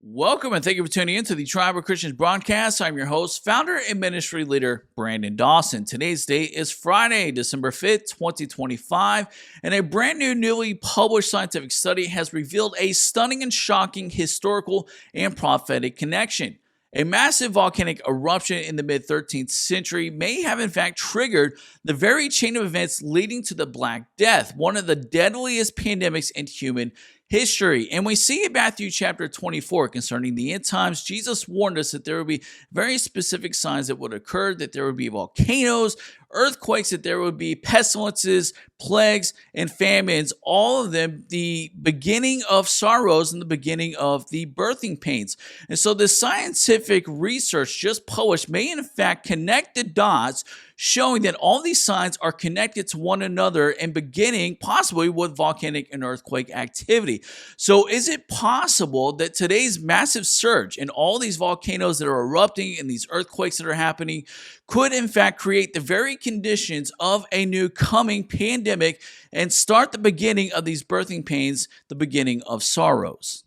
Welcome and thank you for tuning in to the Tribe of Christians broadcast. I'm your host, founder, and ministry leader, Brandon Dawson. Today's date is Friday, December 5th, 2025, and a brand new, newly published scientific study has revealed a stunning and shocking historical and prophetic connection. A massive volcanic eruption in the mid-13th century may have in fact triggered the very chain of events leading to the Black Death, one of the deadliest pandemics in human history. And we see in Matthew chapter 24 concerning the end times, Jesus warned us that there would be very specific signs that would occur, that there would be volcanoes, earthquakes, that there would be pestilences, plagues, and famines, all of them the beginning of sorrows and the beginning of the birthing pains. And so the scientific research just published may in fact connect the dots, showing that all these signs are connected to one another and beginning possibly with volcanic and earthquake activity. So is it possible that today's massive surge in all these volcanoes that are erupting and these earthquakes that are happening could in fact create the very conditions of a new coming pandemic and start the beginning of these birthing pains, the beginning of sorrows?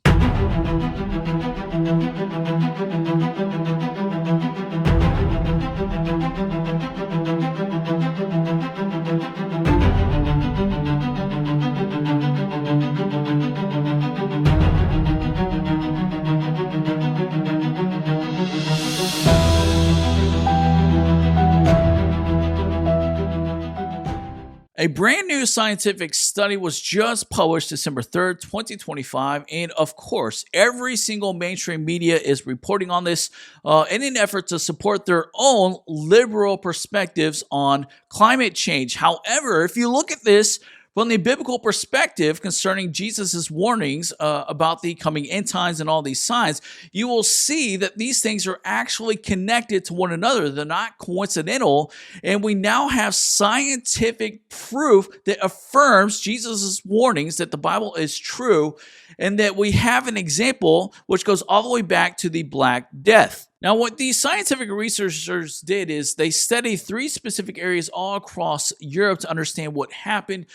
A brand new scientific study was just published December 3rd, 2025. And of course, every single mainstream media is reporting on this in an effort to support their own liberal perspectives on climate change. However, if you look at this from the biblical perspective concerning Jesus' warnings about the coming end times and all these signs, you will see that these things are actually connected to one another. They're not coincidental. And we now have scientific proof that affirms Jesus' warnings that the Bible is true and that we have an example which goes all the way back to the Black Death. Now, what these scientific researchers did is they studied three specific areas all across Europe to understand what happened.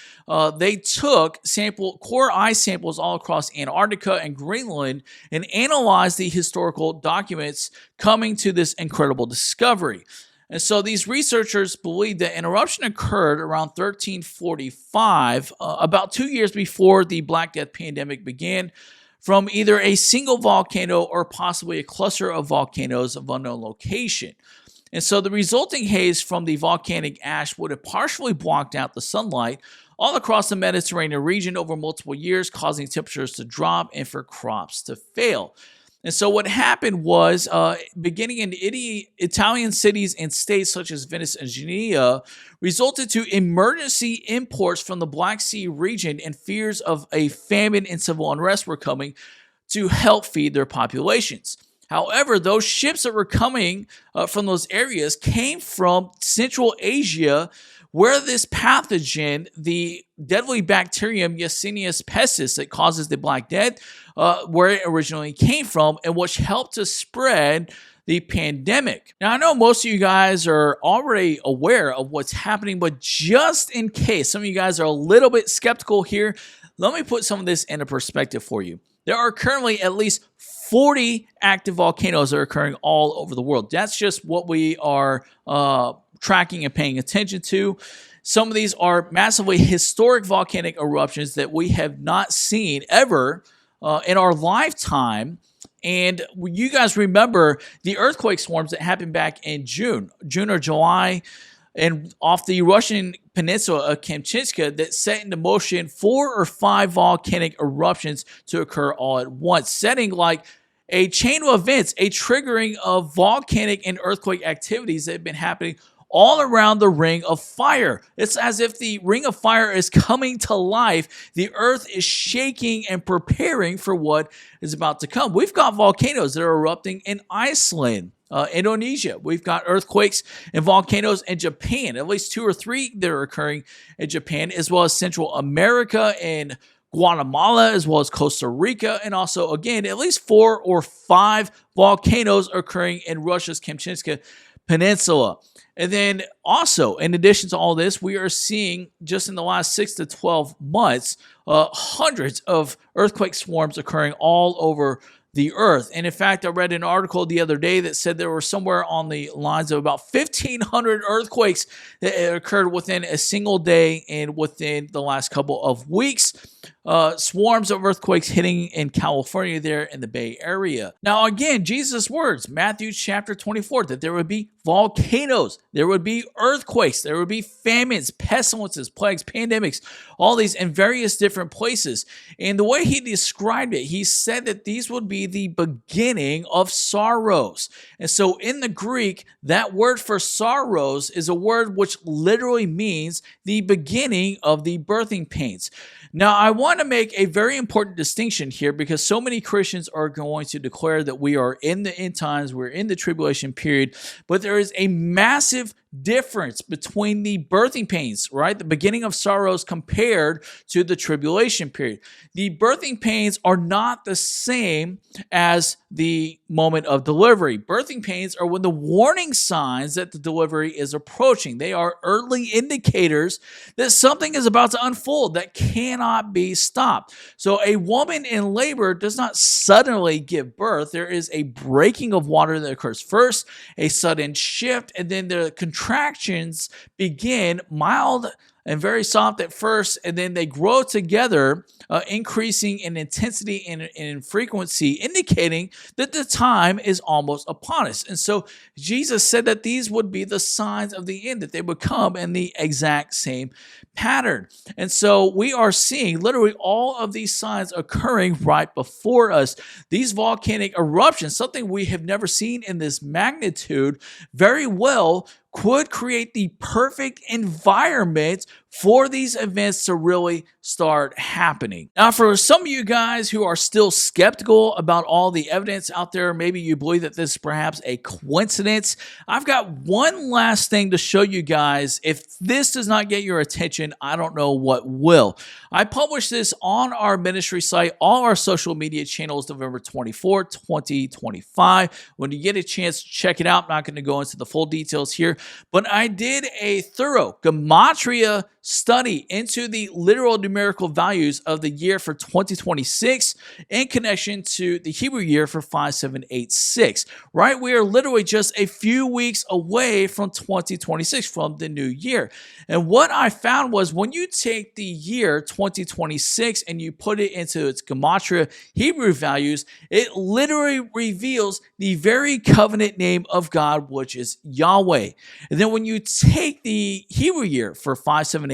They took core ice samples all across Antarctica and Greenland and analyzed the historical documents coming to this incredible discovery. And so these researchers believe that an eruption occurred around 1345, about 2 years before the Black Death pandemic began, from either a single volcano or possibly a cluster of volcanoes of unknown location. And so the resulting haze from the volcanic ash would have partially blocked out the sunlight all across the Mediterranean region over multiple years, causing temperatures to drop and for crops to fail. And so what happened was, beginning in Italian cities and states such as Venice and Genoa, resulted to emergency imports from the Black Sea region, and fears of a famine and civil unrest were coming to help feed their populations. However, those ships that were coming from those areas came from Central Asia, where this pathogen, the deadly bacterium Yersinia pestis that causes the Black Death, where it originally came from, and which helped to spread the pandemic. Now, I know most of you guys are already aware of what's happening, but just in case some of you guys are a little bit skeptical here, let me put some of this into perspective for you. There are currently at least 40 active volcanoes that are occurring all over the world. That's just what we are tracking and paying attention to. Some of these are massively historic volcanic eruptions that we have not seen ever in our lifetime. And you guys remember the earthquake swarms that happened back in June or July, and off the Russian peninsula of Kamchatka, that set into motion 4 or 5 volcanic eruptions to occur all at once, setting like a chain of events, a triggering of volcanic and earthquake activities that have been happening all around the ring of fire. It's as if the ring of fire is coming to life. The earth is shaking and preparing for what is about to come. We've got volcanoes that are erupting in Iceland, Indonesia. We've got earthquakes and volcanoes in Japan, at least 2 or 3 that are occurring in Japan, as well as Central America and Guatemala, as well as Costa Rica, and also, again, at least 4 or 5 volcanoes occurring in Russia's Kamchatka Peninsula. And then also, in addition to all this, we are seeing just in the last 6 to 12 months, hundreds of earthquake swarms occurring all over the earth. And in fact, I read an article the other day that said there were somewhere on the lines of about 1,500 earthquakes that occurred within a single day and within the last couple of weeks. Swarms of earthquakes hitting in California there in the Bay Area. Now, again, Jesus' words, Matthew chapter 24, that there would be volcanoes, there would be earthquakes, there would be famines, pestilences, plagues, pandemics, all these in various different places. And the way he described it, he said that these would be the beginning of sorrows. And so in the Greek, that word for sorrows is a word which literally means the beginning of the birthing pains. Now, I want to make a very important distinction here because so many Christians are going to declare that we are in the end times, we're in the tribulation period, but there is a massive difference between the birthing pains, right? The beginning of sorrows compared to the tribulation period. The birthing pains are not the same as the moment of delivery. Birthing pains are when the warning signs that the delivery is approaching. They are early indicators that something is about to unfold that cannot be stopped. So a woman in labor does not suddenly give birth. There is a breaking of water that occurs first, a sudden shift, and then the contractions begin mild and very soft at first, and then they grow together, increasing in intensity and in frequency, indicating that the time is almost upon us. And so Jesus said that these would be the signs of the end, that they would come in the exact same pattern. And so we are seeing literally all of these signs occurring right before us. These volcanic eruptions, something we have never seen in this magnitude, very well could create the perfect environment for these events to really start happening. Now, for some of you guys who are still skeptical about all the evidence out there, maybe you believe that this is perhaps a coincidence, I've got one last thing to show you guys. If this does not get your attention, I don't know what will. I published this on our ministry site, all our social media channels, November 24, 2025. When you get a chance, check it out. I'm not going to go into the full details here, but I did a thorough gematria study into the literal numerical values of the year for 2026 in connection to the Hebrew year for 5786, right? We are literally just a few weeks away from 2026, from the new year. And what I found was when you take the year 2026 and you put it into its gematria Hebrew values, it literally reveals the very covenant name of God, which is Yahweh. And then when you take the Hebrew year for 5786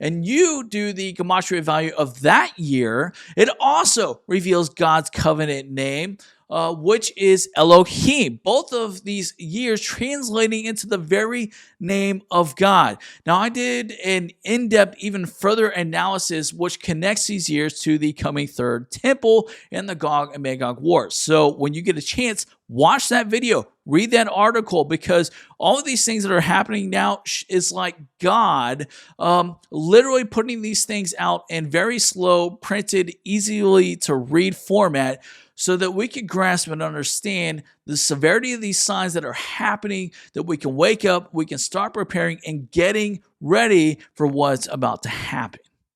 and you do the gematria value of that year, it also reveals God's covenant name, which is Elohim. Both of these years translating into the very name of God. Now, I did an in-depth, even further analysis, which connects these years to the coming third temple and the Gog and Magog wars. So when you get a chance, watch that video, read that article, because all of these things that are happening now is like God literally putting these things out in very slow, printed, easily to read format, so that we can grasp and understand the severity of these signs that are happening, that we can wake up, we can start preparing and getting ready for what's about to happen.